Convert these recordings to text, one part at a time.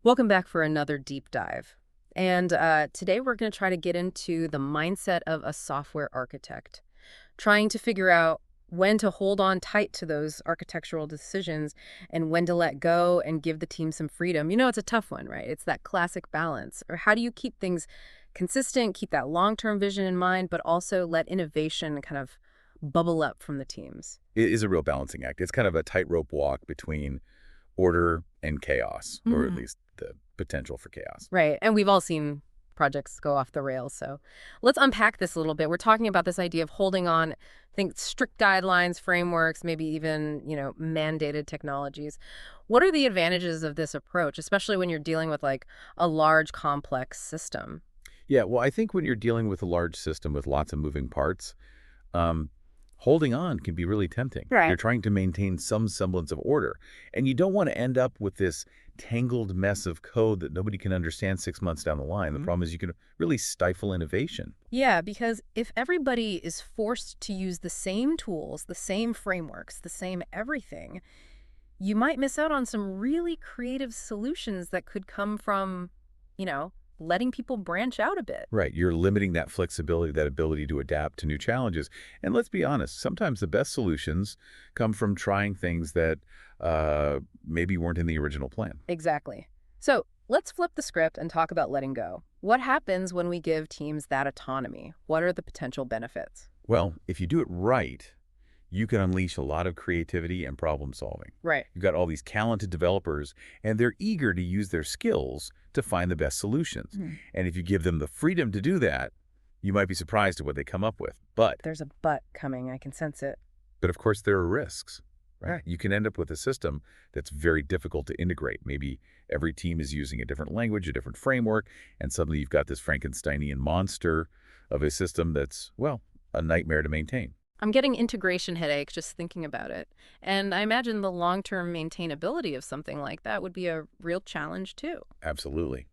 Welcome back for another deep dive. And today we're going to try to get into the mindset of a software architect, trying to figure out when to hold on tight to those architectural decisions and when to let go and give the team some freedom. It's a tough one, right? It's that classic balance. Or how do you keep things consistent, keep that long-term vision in mind, but also let innovation kind of bubble up from the teams? It is a real balancing act. It's kind of a tightrope walk between order and chaos, or at least the potential for chaos. Right. And we've all seen projects go off the rails. So let's unpack this a little bit. We're talking about this idea of holding on, think strict guidelines, frameworks, maybe even, mandated technologies. What are the advantages of this approach, especially when you're dealing with like a large, complex system? Yeah, well, I think when you're dealing with a large system with lots of moving parts, holding on can be really tempting. You're Right. trying to maintain some semblance of order, and you don't want to end up with this tangled mess of code that nobody can understand 6 months down the line. The problem is you can really stifle innovation. Yeah, because if everybody is forced to use the same tools, the same frameworks, the same everything, you might miss out on some really creative solutions that could come from, you know, letting people branch out a bit. Right, you're limiting that flexibility, that ability to adapt to new challenges. And let's be honest, sometimes the best solutions come from trying things that maybe weren't in the original plan. Exactly. So let's flip the script and talk about letting go. What happens when we give teams that autonomy? What are the potential benefits? Well, if you do it right, you can unleash a lot of creativity and problem solving. Right. You've got all these talented developers, and they're eager to use their skills to find the best solutions. And if you give them the freedom to do that, you might be surprised at what they come up with. There's a but coming. I can sense it. But of course, there are risks, right? Right. You can end up with a system that's very difficult to integrate. Maybe every team is using a different language, a different framework, and suddenly you've got this Frankensteinian monster of a system that's, well, a nightmare to maintain. I'm getting integration headache just thinking about it. And I imagine the long-term maintainability of something like that would be a real challenge too. Absolutely.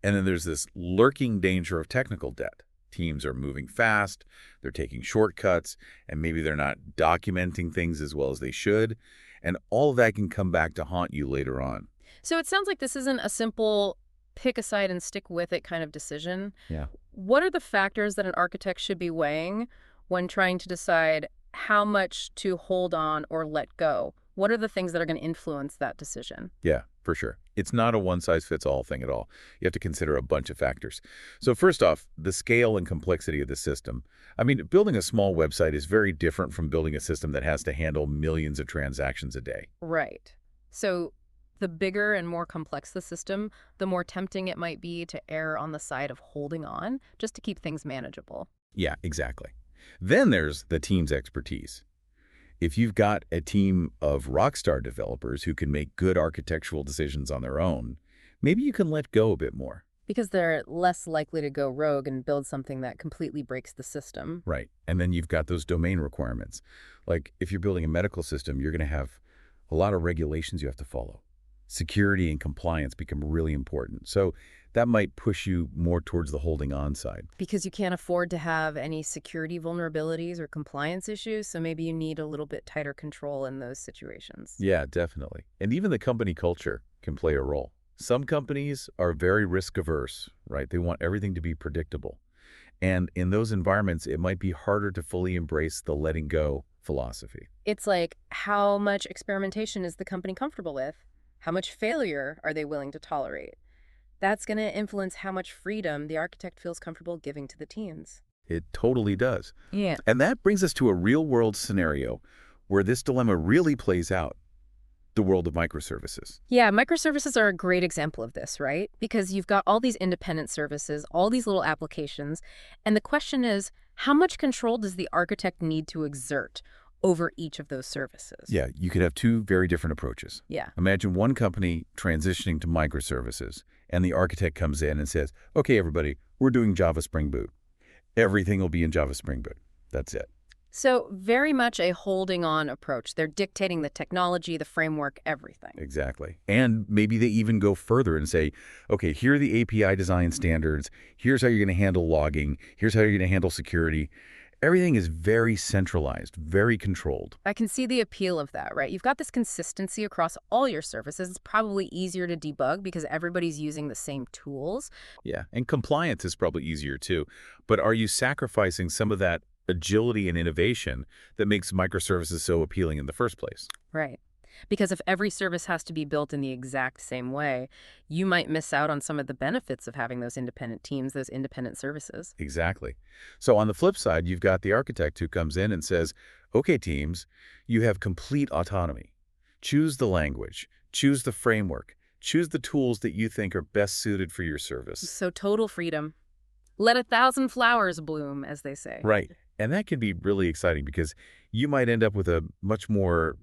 And then there's this lurking danger of technical debt. Teams are moving fast, they're taking shortcuts, and maybe they're not documenting things as well as they should. And all of that can come back to haunt you later on. So it sounds like this isn't a simple pick a side and stick with it kind of decision. Yeah. What are the factors that an architect should be weighing when trying to decide how much to hold on or let go? What are the things that are going to influence that decision? Yeah, for sure. It's not a one-size-fits-all thing at all. You have to consider a bunch of factors. So first off, the scale and complexity of the system. I mean, building a small website is very different from building a system that has to handle millions of transactions a day. Right. So the bigger and more complex the system, the more tempting it might be to err on the side of holding on just to keep things manageable. Yeah, exactly. Then there's the team's expertise. If you've got a team of rockstar developers who can make good architectural decisions on their own, maybe you can let go a bit more. Because they're less likely to go rogue and build something that completely breaks the system. Right. And then you've got those domain requirements. Like if you're building a medical system, you're going to have a lot of regulations you have to follow. Security and compliance become really important. So that might push you more towards the holding on side. Because you can't afford to have any security vulnerabilities or compliance issues, so maybe you need a little bit tighter control in those situations. Yeah, definitely. And even the company culture can play a role. Some companies are very risk averse, right? They want everything to be predictable. And in those environments, it might be harder to fully embrace the letting go philosophy. It's like, how much experimentation is the company comfortable with? How much failure are they willing to tolerate? That's going to influence how much freedom the architect feels comfortable giving to the teams. It totally does. Yeah. And that brings us to a real-world scenario where this dilemma really plays out, the world of microservices. Yeah, microservices are a great example of this, right? Because you've got all these independent services, all these little applications, and the question is, how much control does the architect need to exert over each of those services? Yeah, you could have two very different approaches. Yeah. Imagine one company transitioning to microservices, and the architect comes in and says, okay, everybody, we're doing Java Spring Boot. Everything will be in Java Spring Boot. That's it. So very much a holding on approach. They're dictating the technology, the framework, everything. Exactly. And maybe they even go further and say, okay, here are the API design standards. Here's how you're going to handle logging. Here's how you're going to handle security. Everything is very centralized, very controlled. I can see the appeal of that, right? You've got this consistency across all your services. It's probably easier to debug because everybody's using the same tools. Yeah, and compliance is probably easier too. But are you sacrificing some of that agility and innovation that makes microservices so appealing in the first place? Right. Because if every service has to be built in the exact same way, you might miss out on some of the benefits of having those independent teams, those independent services. Exactly. So on the flip side, you've got the architect who comes in and says, okay, teams, you have complete autonomy. Choose the language, choose the framework, choose the tools that you think are best suited for your service. So total freedom. Let 1,000 flowers bloom, as they say. Right. And that can be really exciting because you might end up with a much more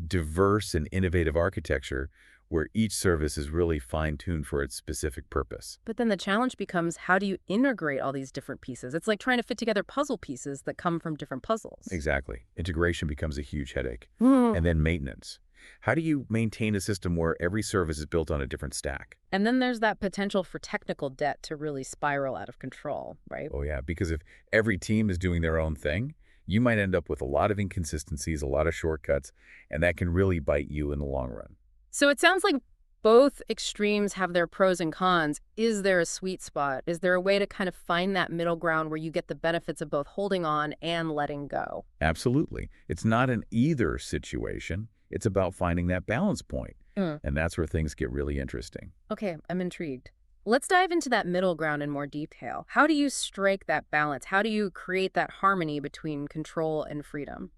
diverse and innovative architecture where each service is really fine-tuned for its specific purpose. But then the challenge becomes, how do you integrate all these different pieces? It's like trying to fit together puzzle pieces that come from different puzzles. Exactly. Integration becomes a huge headache. Hmm. And then maintenance. How do you maintain a system where every service is built on a different stack? And then there's that potential for technical debt to really spiral out of control, right? Oh yeah, because if every team is doing their own thing, you might end up with a lot of inconsistencies, a lot of shortcuts, and that can really bite you in the long run. So it sounds like both extremes have their pros and cons. Is there a sweet spot? Is there a way to kind of find that middle ground where you get the benefits of both holding on and letting go? Absolutely. It's not an either situation. It's about finding that balance point. And that's where things get really interesting. Okay, I'm intrigued. Let's dive into that middle ground in more detail. How do you strike that balance? How do you create that harmony between control and freedom?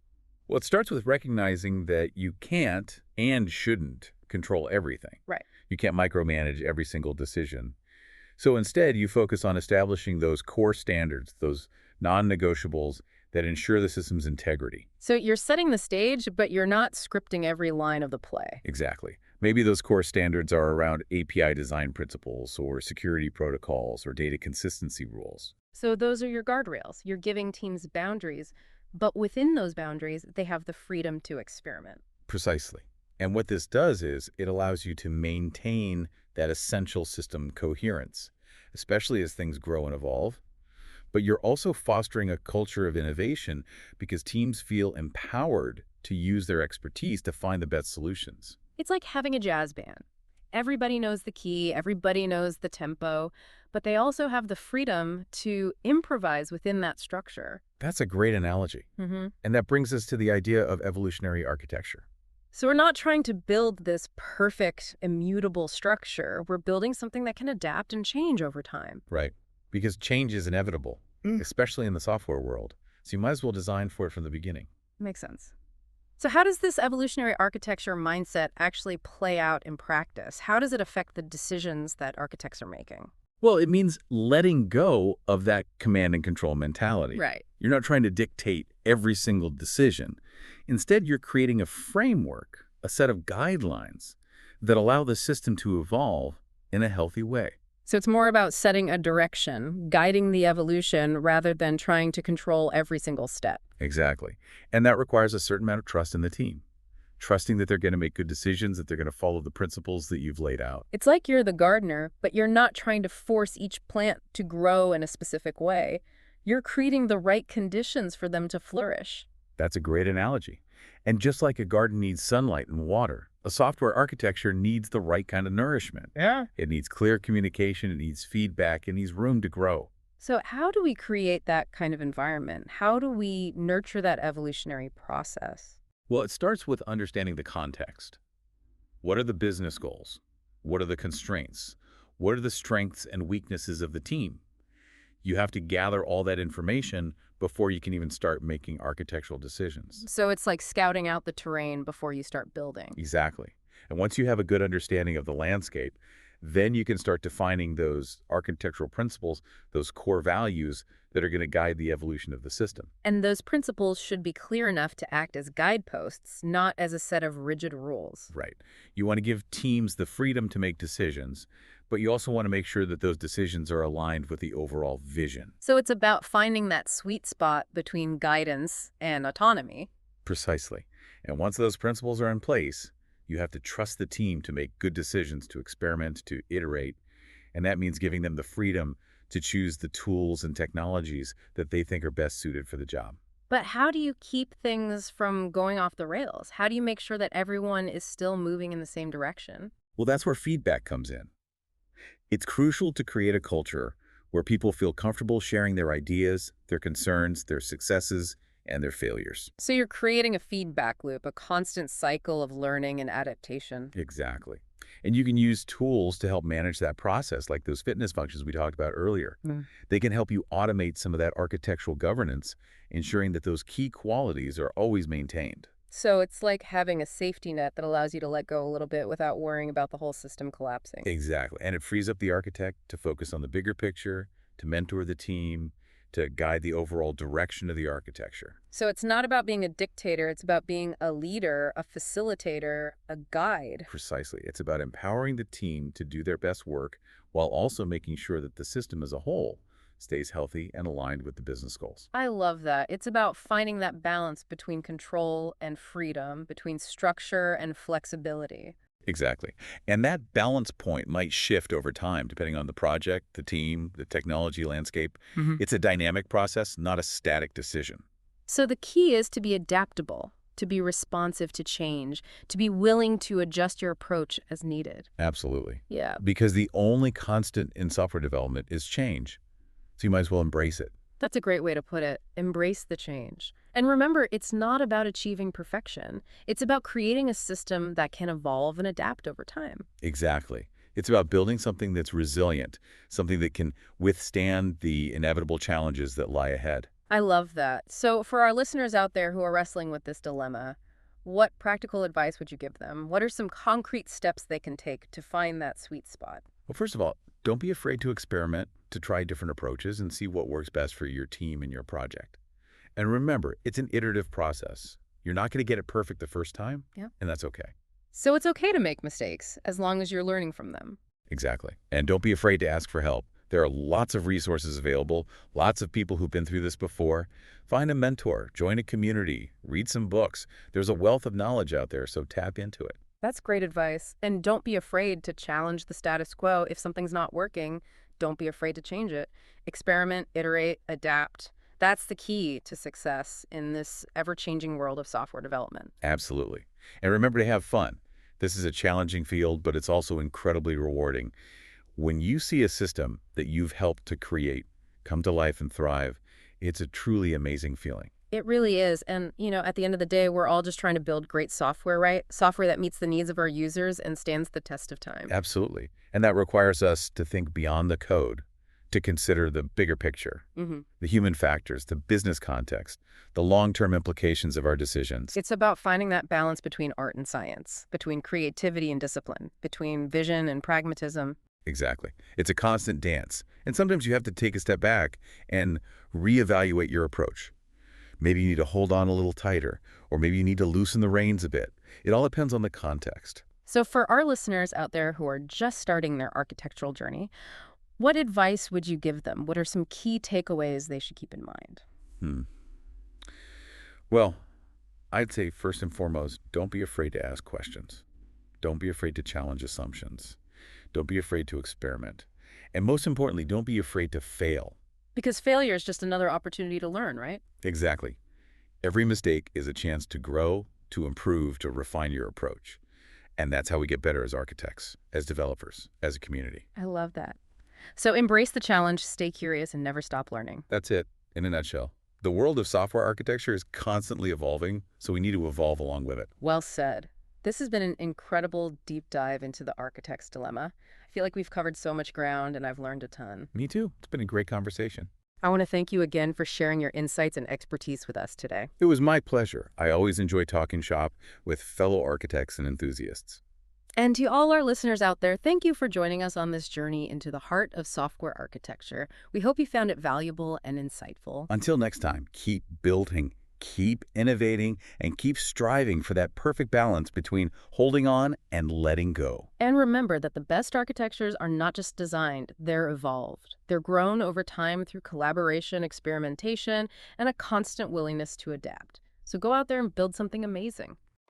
Well, it starts with recognizing that you can't and shouldn't control everything. Right. You can't micromanage every single decision. So instead, you focus on establishing those core standards, those non-negotiables that ensure the system's integrity. So you're setting the stage, but you're not scripting every line of the play. Exactly. Maybe those core standards are around API design principles or security protocols or data consistency rules. So those are your guardrails. You're giving teams boundaries, but within those boundaries, they have the freedom to experiment. Precisely. And what this does is it allows you to maintain that essential system coherence, especially as things grow and evolve. But you're also fostering a culture of innovation because teams feel empowered to use their expertise to find the best solutions. It's like having a jazz band. Everybody knows the key, everybody knows the tempo, but they also have the freedom to improvise within that structure. That's a great analogy. And that brings us to the idea of evolutionary architecture. So we're not trying to build this perfect, immutable structure. We're building something that can adapt and change over time. Right. Because change is inevitable, especially in the software world. So you might as well design for it from the beginning. Makes sense. So how does this evolutionary architecture mindset actually play out in practice? How does it affect the decisions that architects are making? Well, it means letting go of that command and control mentality. Right. You're not trying to dictate every single decision. Instead, you're creating a framework, a set of guidelines that allow the system to evolve in a healthy way. So it's more about setting a direction, guiding the evolution, rather than trying to control every single step. Exactly. And that requires a certain amount of trust in the team. Trusting that they're going to make good decisions, that they're going to follow the principles that you've laid out. It's like you're the gardener, but you're not trying to force each plant to grow in a specific way. You're creating the right conditions for them to flourish. That's a great analogy. And just like a garden needs sunlight and water, a software architecture needs the right kind of nourishment. Yeah. It needs clear communication, it needs feedback, it needs room to grow. So how do we create that kind of environment? How do we nurture that evolutionary process? Well, it starts with understanding the context. What are the business goals? What are the constraints? What are the strengths and weaknesses of the team? You have to gather all that information before you can even start making architectural decisions. So it's like scouting out the terrain before you start building. Exactly. And once you have a good understanding of the landscape, then you can start defining those architectural principles, those core values that are going to guide the evolution of the system. And those principles should be clear enough to act as guideposts, not as a set of rigid rules. Right. You want to give teams the freedom to make decisions, but you also want to make sure that those decisions are aligned with the overall vision. So it's about finding that sweet spot between guidance and autonomy. Precisely. And once those principles are in place, you have to trust the team to make good decisions, to experiment, to iterate. And that means giving them the freedom to choose the tools and technologies that they think are best suited for the job. But how do you keep things from going off the rails? How do you make sure that everyone is still moving in the same direction? Well, that's where feedback comes in. It's crucial to create a culture where people feel comfortable sharing their ideas, their concerns, their successes, and their failures. So you're creating a feedback loop, a constant cycle of learning and adaptation. Exactly. And you can use tools to help manage that process, like those fitness functions we talked about earlier. Mm. They can help you automate some of that architectural governance, ensuring that those key qualities are always maintained. So it's like having a safety net that allows you to let go a little bit without worrying about the whole system collapsing. Exactly. And it frees up the architect to focus on the bigger picture, to mentor the team, to guide the overall direction of the architecture. So it's not about being a dictator, it's about being a leader, a facilitator, a guide. Precisely. It's about empowering the team to do their best work while also making sure that the system as a whole stays healthy and aligned with the business goals. I love that. It's about finding that balance between control and freedom, between structure and flexibility. Exactly. And that balance point might shift over time depending on the project, the team, the technology landscape. Mhm. It's a dynamic process, not a static decision. So the key is to be adaptable, to be responsive to change, to be willing to adjust your approach as needed. Absolutely. Yeah, Because the only constant in software development is change. So you might as well embrace it. that's a great way to put it. Embrace the change. And remember, it's not about achieving perfection. It's about creating a system that can evolve and adapt over time. Exactly. It's about building something that's resilient, something that can withstand the inevitable challenges that lie ahead. I love that. So for our listeners out there who are wrestling with this dilemma, what practical advice would you give them? What are some concrete steps they can take to find that sweet spot? Well, first of all, don't be afraid to experiment, to try different approaches and see what works best for your team and your project. And remember, it's an iterative process. You're not going to get it perfect the first time, Yeah. and that's okay. So it's okay to make mistakes as long as you're learning from them. Exactly. And don't be afraid to ask for help. There are lots of resources available, lots of people who've been through this before. Find a mentor, join a community, read some books. There's a wealth of knowledge out there, so tap into it. That's great advice. And don't be afraid to challenge the status quo. If something's not working, don't be afraid to change it. Experiment, iterate, adapt. That's the key to success in this ever-changing world of software development. Absolutely. And remember to have fun. This is a challenging field, but it's also incredibly rewarding. When you see a system that you've helped to create come to life and thrive, it's a truly amazing feeling. It really is. And, at the end of the day, we're all just trying to build great software, right? Software that meets the needs of our users and stands the test of time. Absolutely. And that requires us to think beyond the code, to consider the bigger picture, Hmm. the human factors, the business context, the long-term implications of our decisions. It's about finding that balance between art and science, between creativity and discipline, between vision and pragmatism. Exactly. It's a constant dance. And sometimes you have to take a step back and reevaluate your approach. Maybe you need to hold on a little tighter, or maybe you need to loosen the reins a bit. It all depends on the context. So for our listeners out there who are just starting their architectural journey, what advice would you give them? What are some key takeaways they should keep in mind? Hmm. Well, I'd say first and foremost, don't be afraid to ask questions. Don't be afraid to challenge assumptions. Don't be afraid to experiment. And most importantly, don't be afraid to fail. Because failure is just another opportunity to learn, right? Exactly. Every mistake is a chance to grow, to improve, to refine your approach. And that's how we get better as architects, as developers, as a community. I love that. So embrace the challenge, stay curious, and never stop learning. That's it, in a nutshell. The world of software architecture is constantly evolving, so we need to evolve along with it. Well said. This has been an incredible deep dive into the architect's dilemma. I feel like we've covered so much ground and I've learned a ton. Me too. It's been a great conversation. I want to thank you again for sharing your insights and expertise with us today. It was my pleasure. I always enjoy talking shop with fellow architects and enthusiasts. And to all our listeners out there, thank you for joining us on this journey into the heart of software architecture. We hope you found it valuable and insightful. Until next time, keep building, keep innovating, and keep striving for that perfect balance between holding on and letting go. And remember that the best architectures are not just designed, they're evolved. They're grown over time through collaboration, experimentation, and a constant willingness to adapt. So go out there and build something amazing.